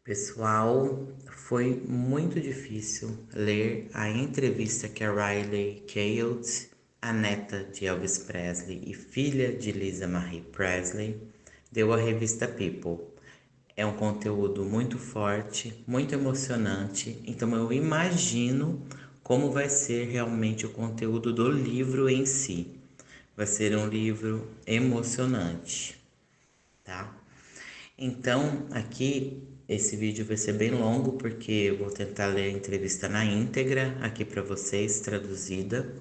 Pessoal, foi muito difícil ler a entrevista que a Riley Keough, a neta de Elvis Presley e filha de Lisa Marie Presley, deu à revista People. É um conteúdo muito forte, muito emocionante, então eu imagino como vai ser realmente o conteúdo do livro em si. Vai ser um livro emocionante, tá? Então, aqui esse vídeo vai ser bem longo porque eu vou tentar ler a entrevista na íntegra aqui para vocês, traduzida.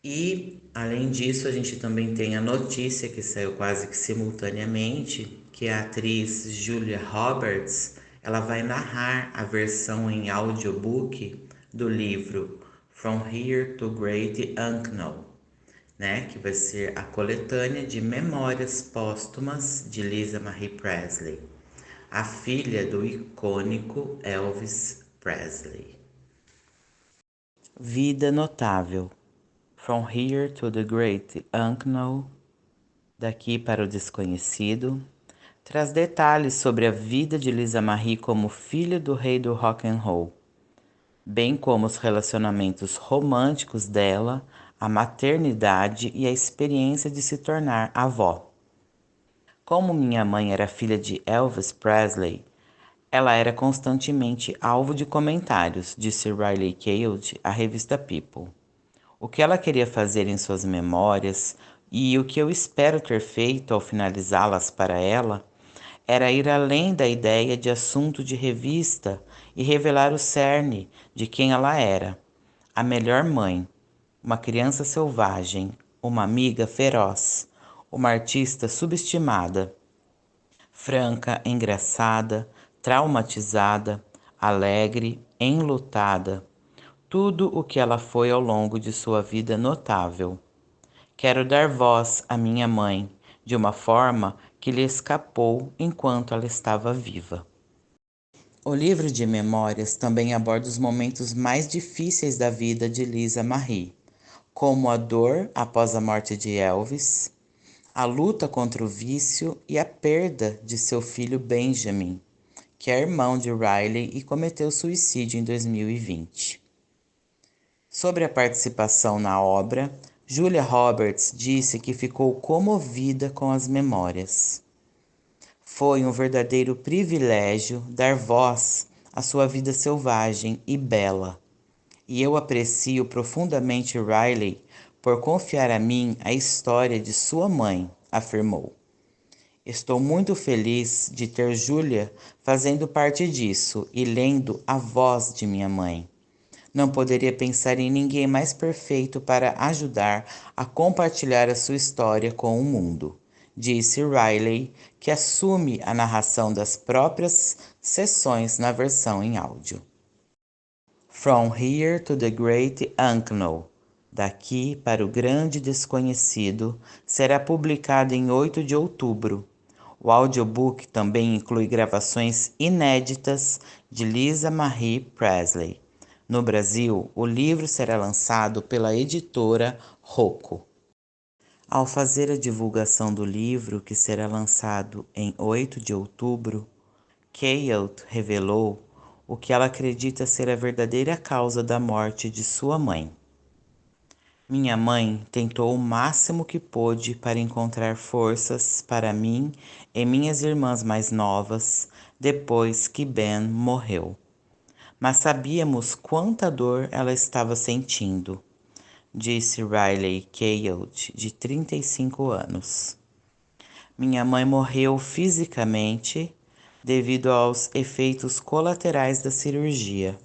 E, além disso, a gente também tem a notícia que saiu quase que simultaneamente, que a atriz Julia Roberts, ela vai narrar a versão em audiobook do livro From Here to Great Unknown, né, que vai ser a coletânea de memórias póstumas de Lisa Marie Presley, a filha do icônico Elvis Presley. Vida notável. From Here to the Great Unknown, Daqui para o Desconhecido, traz detalhes sobre a vida de Lisa Marie como filha do rei do rock and roll, bem como os relacionamentos românticos dela, a maternidade e a experiência de se tornar avó. Como minha mãe era filha de Elvis Presley, ela era constantemente alvo de comentários, disse Riley Keough à revista People. O que ela queria fazer em suas memórias e o que eu espero ter feito ao finalizá-las para ela era ir além da ideia de assunto de revista e revelar o cerne de quem ela era: a melhor mãe, uma criança selvagem, uma amiga feroz, uma artista subestimada, franca, engraçada, traumatizada, alegre, enlutada. Tudo o que ela foi ao longo de sua vida notável. Quero dar voz à minha mãe de uma forma que lhe escapou enquanto ela estava viva. O livro de memórias também aborda os momentos mais difíceis da vida de Lisa Marie, como a dor após a morte de Elvis, a luta contra o vício e a perda de seu filho Benjamin, que é irmão de Riley e cometeu suicídio em 2020. Sobre a participação na obra, Julia Roberts disse que ficou comovida com as memórias. Foi um verdadeiro privilégio dar voz à sua vida selvagem e bela, e eu aprecio profundamente Riley por confiar a mim a história de sua mãe, afirmou. Estou muito feliz de ter Julia fazendo parte disso e lendo a voz de minha mãe. Não poderia pensar em ninguém mais perfeito para ajudar a compartilhar a sua história com o mundo, disse Riley, que assume a narração das próprias sessões na versão em áudio. From Here to the Great Unknown, Daqui para o Grande Desconhecido, será publicado em 8 de outubro. O audiobook também inclui gravações inéditas de Lisa Marie Presley. No Brasil, o livro será lançado pela editora Rocco. Ao fazer a divulgação do livro, que será lançado em 8 de outubro, Keough revelou o que ela acredita ser a verdadeira causa da morte de sua mãe. Minha mãe tentou o máximo que pôde para encontrar forças para mim e minhas irmãs mais novas depois que Ben morreu. Mas sabíamos quanta dor ela estava sentindo, disse Riley Keough, de 35 anos. Minha mãe morreu fisicamente devido aos efeitos colaterais da cirurgia,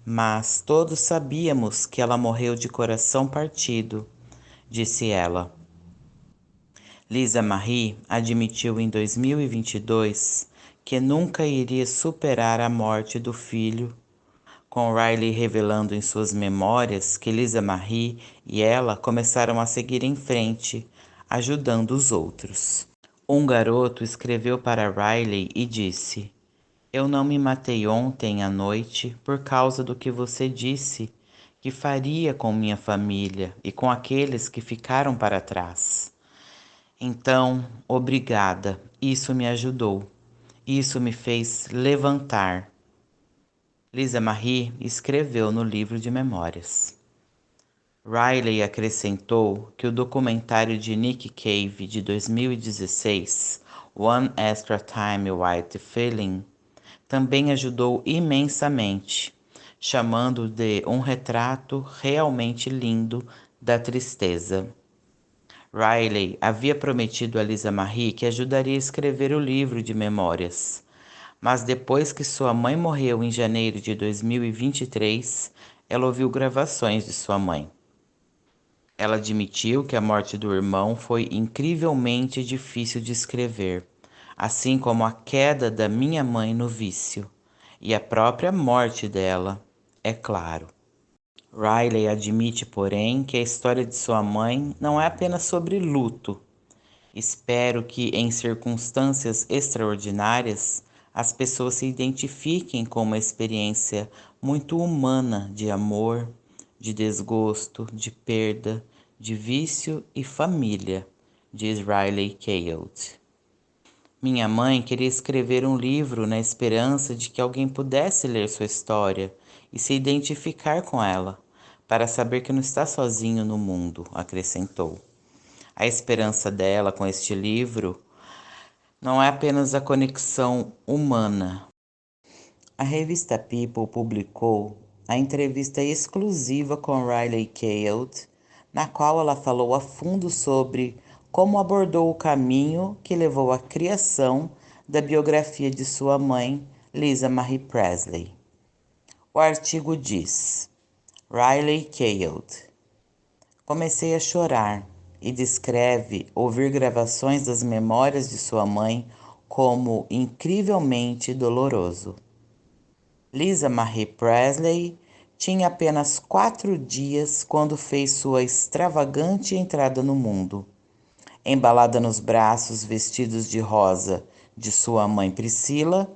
mas todos sabíamos que ela morreu de coração partido, disse ela. Lisa Marie admitiu em 2022 que nunca iria superar a morte do filho, com Riley revelando em suas memórias que Lisa Marie e ela começaram a seguir em frente, ajudando os outros. Um garoto escreveu para Riley e disse: Eu não me matei ontem à noite por causa do que você disse que faria com minha família e com aqueles que ficaram para trás. Então, obrigada, isso me ajudou. Isso me fez levantar. Lisa Marie escreveu no livro de memórias. Riley acrescentou que o documentário de Nick Cave de 2016, One Extra Time White Feeling, também ajudou imensamente, chamando de um retrato realmente lindo da tristeza. Riley havia prometido a Lisa Marie que ajudaria a escrever o livro de memórias, mas depois que sua mãe morreu em janeiro de 2023, ela ouviu gravações de sua mãe. Ela admitiu que a morte do irmão foi incrivelmente difícil de escrever, assim como a queda da minha mãe no vício, e a própria morte dela, é claro. Riley admite, porém, que a história de sua mãe não é apenas sobre luto. Espero que, em circunstâncias extraordinárias, as pessoas se identifiquem com uma experiência muito humana de amor, de desgosto, de perda, de vício e família, diz Riley Keough. Minha mãe queria escrever um livro na esperança de que alguém pudesse ler sua história e se identificar com ela, para saber que não está sozinho no mundo, acrescentou. A esperança dela com este livro não é apenas a conexão humana. A revista People publicou a entrevista exclusiva com Riley Keough, na qual ela falou a fundo sobre como abordou o caminho que levou à criação da biografia de sua mãe, Lisa Marie Presley. O artigo diz: Riley Keough. Comecei a chorar e descreve ouvir gravações das memórias de sua mãe como incrivelmente doloroso. Lisa Marie Presley tinha apenas 4 dias quando fez sua extravagante entrada no mundo. Embalada nos braços vestidos de rosa de sua mãe Priscila,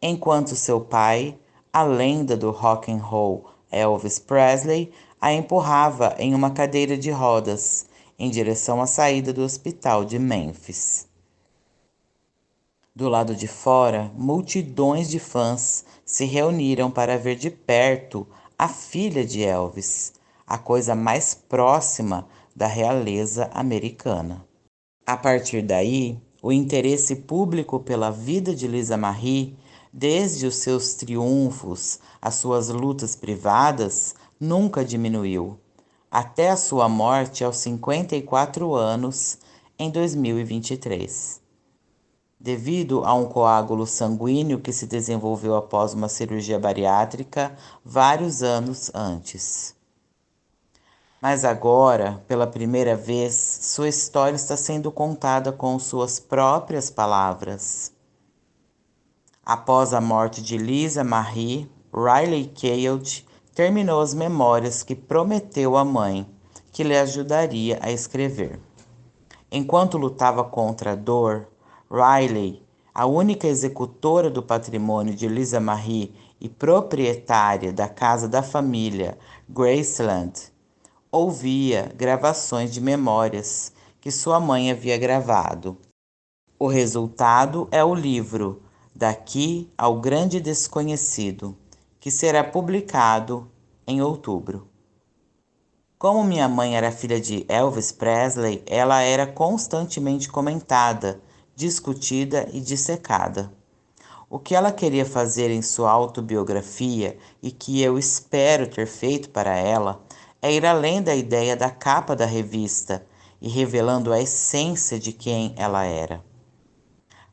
enquanto seu pai, a lenda do rock and roll Elvis Presley, a empurrava em uma cadeira de rodas em direção à saída do hospital de Memphis. Do lado de fora, multidões de fãs se reuniram para ver de perto a filha de Elvis, a coisa mais próxima da realeza americana. A partir daí, o interesse público pela vida de Lisa Marie, desde os seus triunfos às suas lutas privadas, nunca diminuiu, até a sua morte aos 54 anos, em 2023. Devido a um coágulo sanguíneo que se desenvolveu após uma cirurgia bariátrica vários anos antes. Mas agora, pela primeira vez, sua história está sendo contada com suas próprias palavras. Após a morte de Lisa Marie, Riley Keough terminou as memórias que prometeu à mãe que lhe ajudaria a escrever. Enquanto lutava contra a dor, Riley, a única executora do patrimônio de Lisa Marie e proprietária da casa da família Graceland, ouvia gravações de memórias que sua mãe havia gravado. O resultado é o livro Daqui ao Grande Desconhecido, que será publicado em outubro. Como minha mãe era filha de Elvis Presley, ela era constantemente comentada, discutida e dissecada. O que ela queria fazer em sua autobiografia e que eu espero ter feito para ela é ir além da ideia da capa da revista e revelando a essência de quem ela era,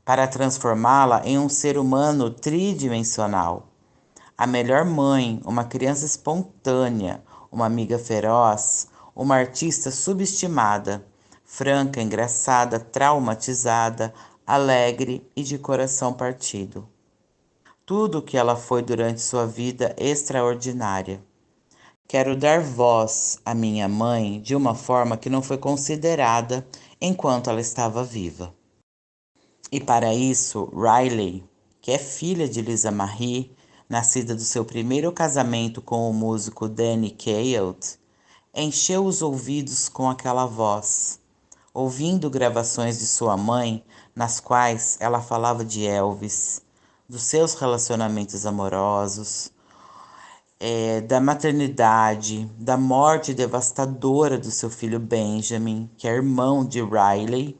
para transformá-la em um ser humano tridimensional. A melhor mãe, uma criança espontânea, uma amiga feroz, uma artista subestimada, franca, engraçada, traumatizada, alegre e de coração partido. Tudo o que ela foi durante sua vida extraordinária. Quero dar voz à minha mãe de uma forma que não foi considerada enquanto ela estava viva. E para isso, Riley, que é filha de Lisa Marie, nascida do seu primeiro casamento com o músico Danny Keough, encheu os ouvidos com aquela voz, ouvindo gravações de sua mãe, nas quais ela falava de Elvis, dos seus relacionamentos amorosos, da maternidade, da morte devastadora do seu filho Benjamin, que é irmão de Riley,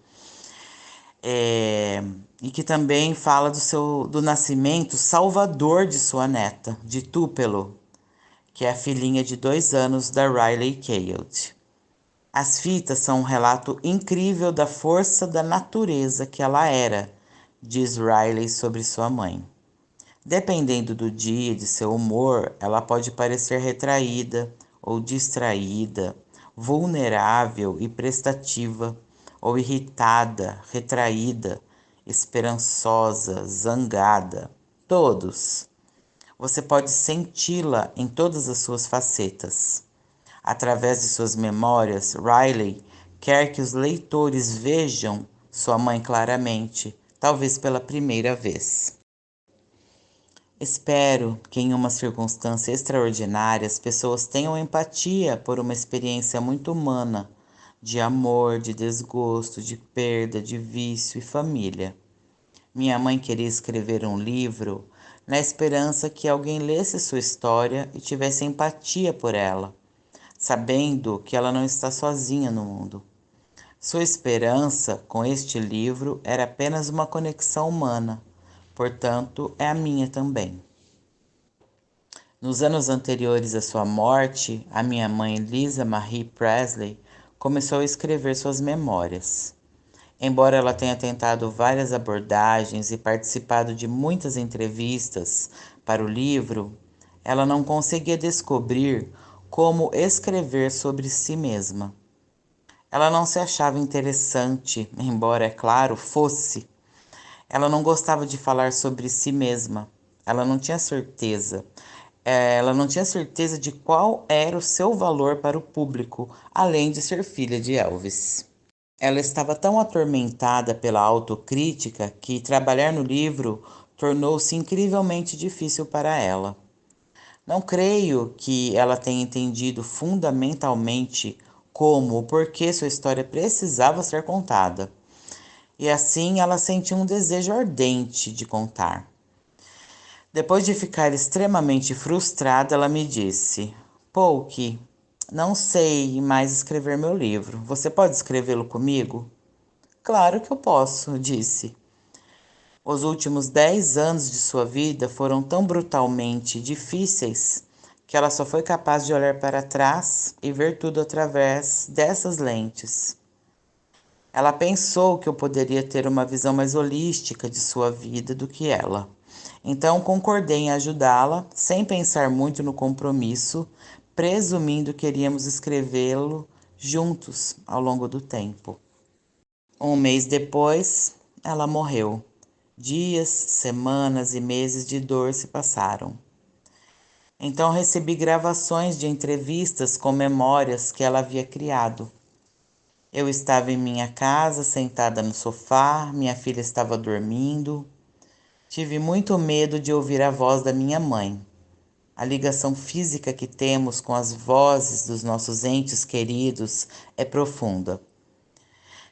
e que também fala do nascimento salvador de sua neta, de Tupelo, que é a filhinha de 2 anos da Riley Keough. As fitas são um relato incrível da força da natureza que ela era, diz Riley sobre sua mãe. Dependendo do dia e de seu humor, ela pode parecer retraída ou distraída, vulnerável e prestativa, ou irritada, retraída, esperançosa, zangada. Todos. Você pode senti-la em todas as suas facetas. Através de suas memórias, Riley quer que os leitores vejam sua mãe claramente, talvez pela primeira vez. Espero que, em uma circunstância extraordinária, as pessoas tenham empatia por uma experiência muito humana de amor, de desgosto, de perda, de vício e família. Minha mãe queria escrever um livro na esperança que alguém lesse sua história e tivesse empatia por ela, sabendo que ela não está sozinha no mundo. Sua esperança com este livro era apenas uma conexão humana, portanto, é a minha também. Nos anos anteriores à sua morte, a minha mãe Lisa Marie Presley começou a escrever suas memórias. Embora ela tenha tentado várias abordagens e participado de muitas entrevistas para o livro, ela não conseguia descobrir como escrever sobre si mesma. Ela não se achava interessante, embora, é claro, fosse. Ela não gostava de falar sobre si mesma. Ela não tinha certeza. Ela não tinha certeza de qual era o seu valor para o público, além de ser filha de Elvis. Ela estava tão atormentada pela autocrítica que trabalhar no livro tornou-se incrivelmente difícil para ela. Não creio que ela tenha entendido fundamentalmente como ou por que sua história precisava ser contada. E assim ela sentiu um desejo ardente de contar. Depois de ficar extremamente frustrada, ela me disse: Polk, não sei mais escrever meu livro. Você pode escrevê-lo comigo? Claro que eu posso, disse. Os últimos 10 anos de sua vida foram tão brutalmente difíceis que ela só foi capaz de olhar para trás e ver tudo através dessas lentes. Ela pensou que eu poderia ter uma visão mais holística de sua vida do que ela. Então concordei em ajudá-la, sem pensar muito no compromisso, presumindo que iríamos escrevê-lo juntos ao longo do tempo. Um mês depois, ela morreu. Dias, semanas e meses de dor se passaram. Então recebi gravações de entrevistas com memórias que ela havia criado. Eu estava em minha casa, sentada no sofá, minha filha estava dormindo. Tive muito medo de ouvir a voz da minha mãe. A ligação física que temos com as vozes dos nossos entes queridos é profunda.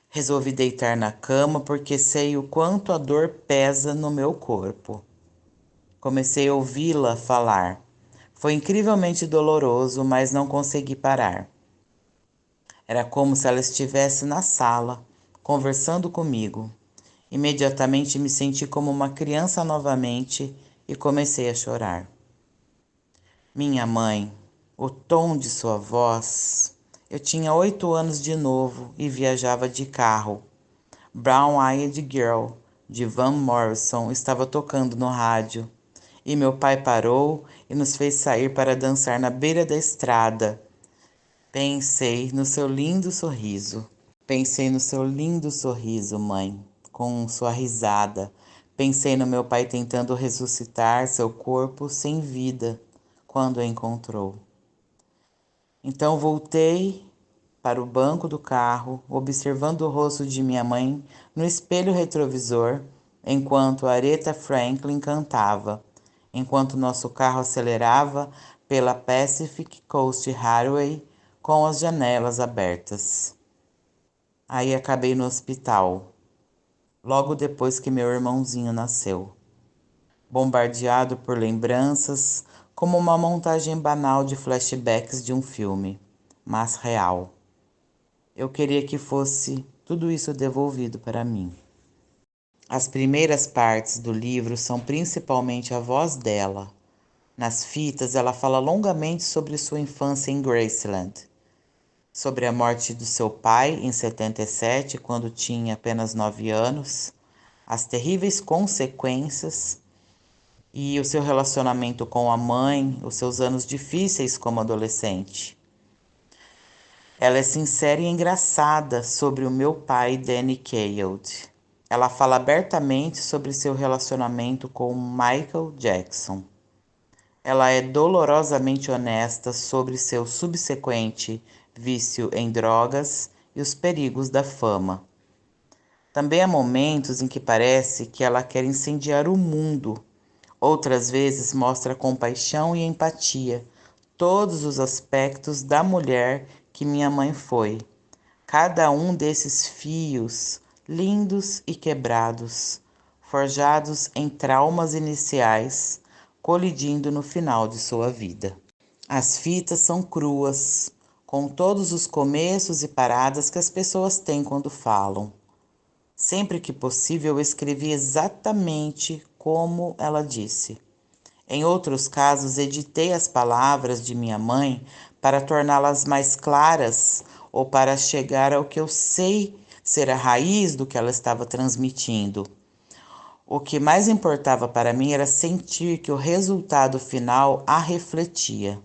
Resolvi deitar na cama porque sei o quanto a dor pesa no meu corpo. Comecei a ouvi-la falar. Foi incrivelmente doloroso, mas não consegui parar. Era como se ela estivesse na sala, conversando comigo. Imediatamente me senti como uma criança novamente e comecei a chorar. Minha mãe, o tom de sua voz. Eu tinha 8 anos de novo e viajava de carro. Brown Eyed Girl, de Van Morrison, estava tocando no rádio. E meu pai parou e nos fez sair para dançar na beira da estrada. Pensei no seu lindo sorriso. Pensei no seu lindo sorriso, mãe, com sua risada. Pensei no meu pai tentando ressuscitar seu corpo sem vida quando o encontrou. Então voltei para o banco do carro, observando o rosto de minha mãe no espelho retrovisor, enquanto Aretha Franklin cantava, enquanto nosso carro acelerava pela Pacific Coast Highway com as janelas abertas. Aí acabei no hospital, logo depois que meu irmãozinho nasceu, bombardeado por lembranças, como uma montagem banal de flashbacks de um filme, mas real. Eu queria que fosse tudo isso devolvido para mim. As primeiras partes do livro são principalmente a voz dela. Nas fitas, ela fala longamente sobre sua infância em Graceland, sobre a morte do seu pai em 77, quando tinha apenas 9 anos, as terríveis consequências e o seu relacionamento com a mãe, os seus anos difíceis como adolescente. Ela é sincera e engraçada sobre o meu pai, Danny Kayeld. Ela fala abertamente sobre seu relacionamento com Michael Jackson. Ela é dolorosamente honesta sobre seu subsequente vício em drogas e os perigos da fama. Também há momentos em que parece que ela quer incendiar o mundo. Outras vezes mostra compaixão e empatia, todos os aspectos da mulher que minha mãe foi. Cada um desses fios, lindos e quebrados, forjados em traumas iniciais, colidindo no final de sua vida. As fitas são cruas, com todos os começos e paradas que as pessoas têm quando falam. Sempre que possível, eu escrevi exatamente como ela disse. Em outros casos, editei as palavras de minha mãe para torná-las mais claras ou para chegar ao que eu sei ser a raiz do que ela estava transmitindo. O que mais importava para mim era sentir que o resultado final a refletia,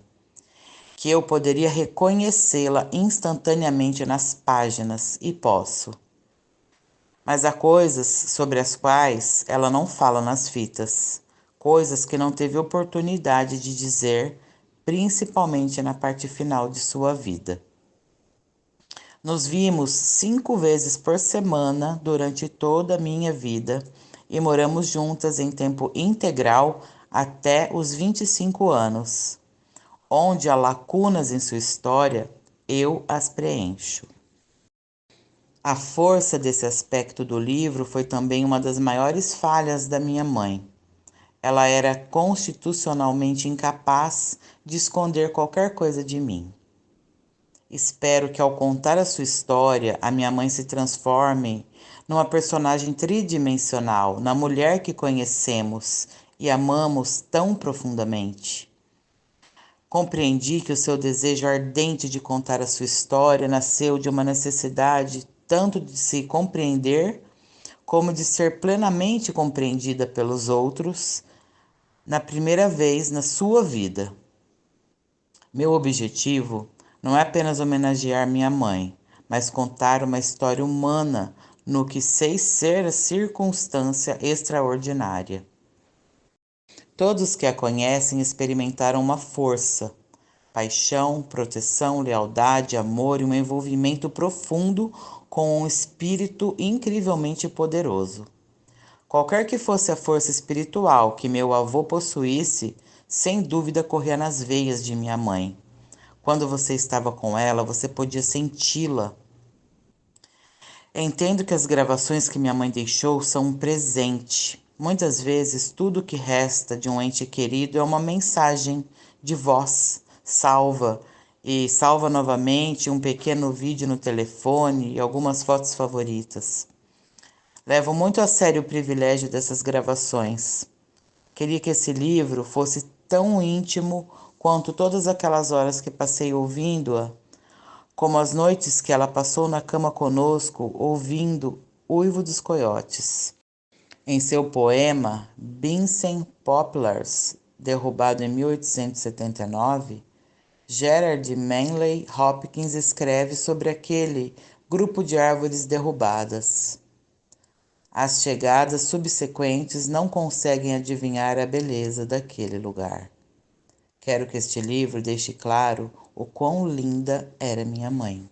que eu poderia reconhecê-la instantaneamente nas páginas, e posso. Mas há coisas sobre as quais ela não fala nas fitas, coisas que não teve oportunidade de dizer, principalmente na parte final de sua vida. Nos vimos 5 vezes por semana durante toda a minha vida e moramos juntas em tempo integral até os 25 anos. Onde há lacunas em sua história, eu as preencho. A força desse aspecto do livro foi também uma das maiores falhas da minha mãe. Ela era constitucionalmente incapaz de esconder qualquer coisa de mim. Espero que ao contar a sua história, a minha mãe se transforme numa personagem tridimensional, na mulher que conhecemos e amamos tão profundamente. Compreendi que o seu desejo ardente de contar a sua história nasceu de uma necessidade tanto de se compreender como de ser plenamente compreendida pelos outros na primeira vez na sua vida. Meu objetivo não é apenas homenagear minha mãe, mas contar uma história humana no que sei ser a circunstância extraordinária. Todos que a conhecem experimentaram uma força, paixão, proteção, lealdade, amor e um envolvimento profundo com um espírito incrivelmente poderoso. Qualquer que fosse a força espiritual que meu avô possuísse, sem dúvida corria nas veias de minha mãe. Quando você estava com ela, você podia senti-la. Entendo que as gravações que minha mãe deixou são um presente. Muitas vezes, tudo que resta de um ente querido é uma mensagem de voz, salva e salva novamente um pequeno vídeo no telefone e algumas fotos favoritas. Levo muito a sério o privilégio dessas gravações. Queria que esse livro fosse tão íntimo quanto todas aquelas horas que passei ouvindo-a, como as noites que ela passou na cama conosco, ouvindo Uivo dos Coiotes. Em seu poema Binsen Poplars, derrubado em 1879, Gerard Manley Hopkins escreve sobre aquele grupo de árvores derrubadas. As chegadas subsequentes não conseguem adivinhar a beleza daquele lugar. Quero que este livro deixe claro o quão linda era minha mãe.